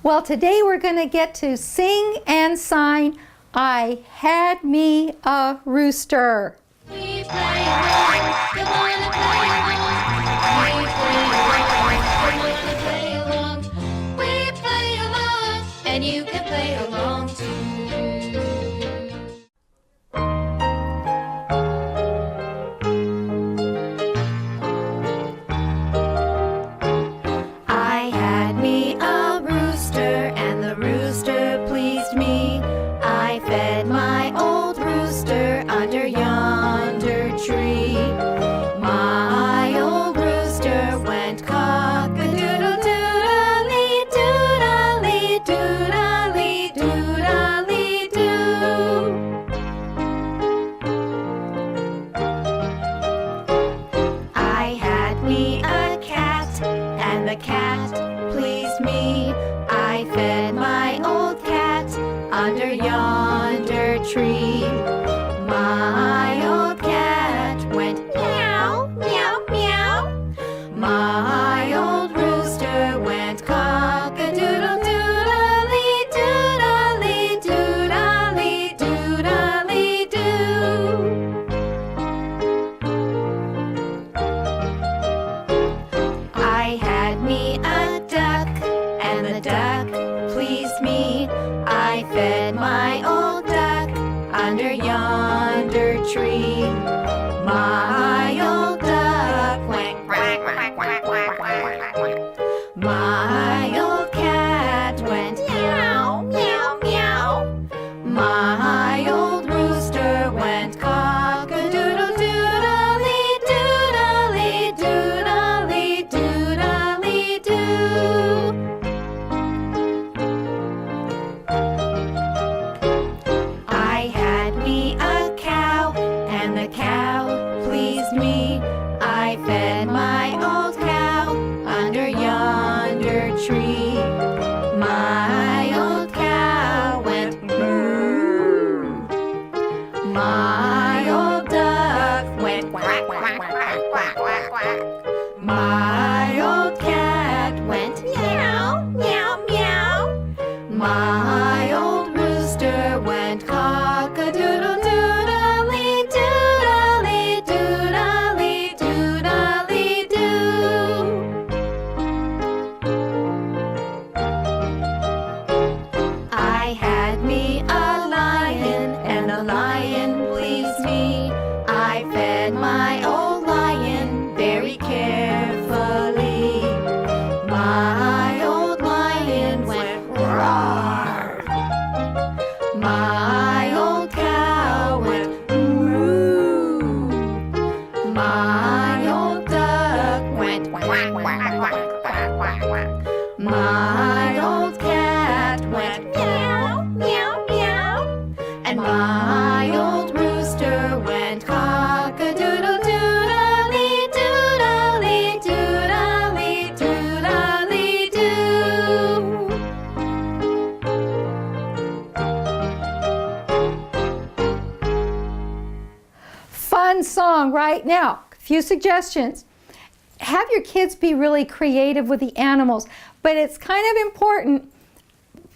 Well, today we're going to get to sing and sign I Had Me a Rooster. We play along, you wanna play along. We play along, and you can play along too. I had me a rooster, and the rooster pleased me. I fed my old rooster under yonder tree. My old rooster went cock-a-doodle-doodle-lee, doodle-lee, doodle-lee, doodle-lee, doo. I had me a cat, and the cat pleased me. I fed my old cat under yonder tree. My old cat went meow, meow, meow. My old rooster went cock-a-doodle-doodle-lee, doodle-lee, doodle-lee, doodle-lee, doo. I had me a duck, and the duck pleased me. I fed my old duck under yonder tree. My old duck went quack, quack, quack, quack, quack, quack. My old cat went meow, meow, meow. My old rooster went cock-a-doodle-doodle-lee, doodle-lee, doodle-lee, doodle-lee, doo. I had me a cow, and the cow pleased me. I fed my old cow under yonder tree. My old cow went moo. My old duck went quack, quack, quack, quack, quack, quack. My old cat went meow, meow, meow. My old rooster went cock-a-doodle-doodle-lee, doodle-lee, doodle-lee, doodle-lee, doo. I had me a lion, and the lion pleased me. I fed my old lion very carefully. My old lion went roar. My old cow went moo. My old duck went quack, quack, quack, quack, quack, quack. My old cat went meow, meow, meow. And my old rooster went cock-a-doodle-doodle-lee, doodle-lee, doodle-lee, doodle-lee, doo. Fun song right now. Few suggestions. Have your kids be really creative with the animals, but it's kind of important,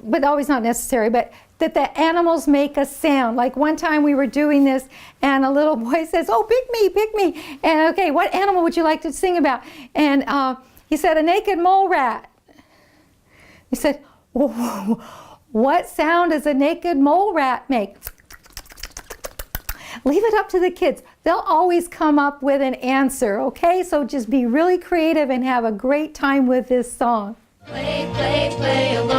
but always not necessary, but that the animals make a sound. Like one time we were doing this and a little boy says, oh, pick me, pick me. And okay, what animal would you like to sing about? And he said, a naked mole rat. He said, oh, what sound does a naked mole rat make? Leave it up to the kids. They'll always come up with an answer, okay? So just be really creative and have a great time with this song. Play, play, play along.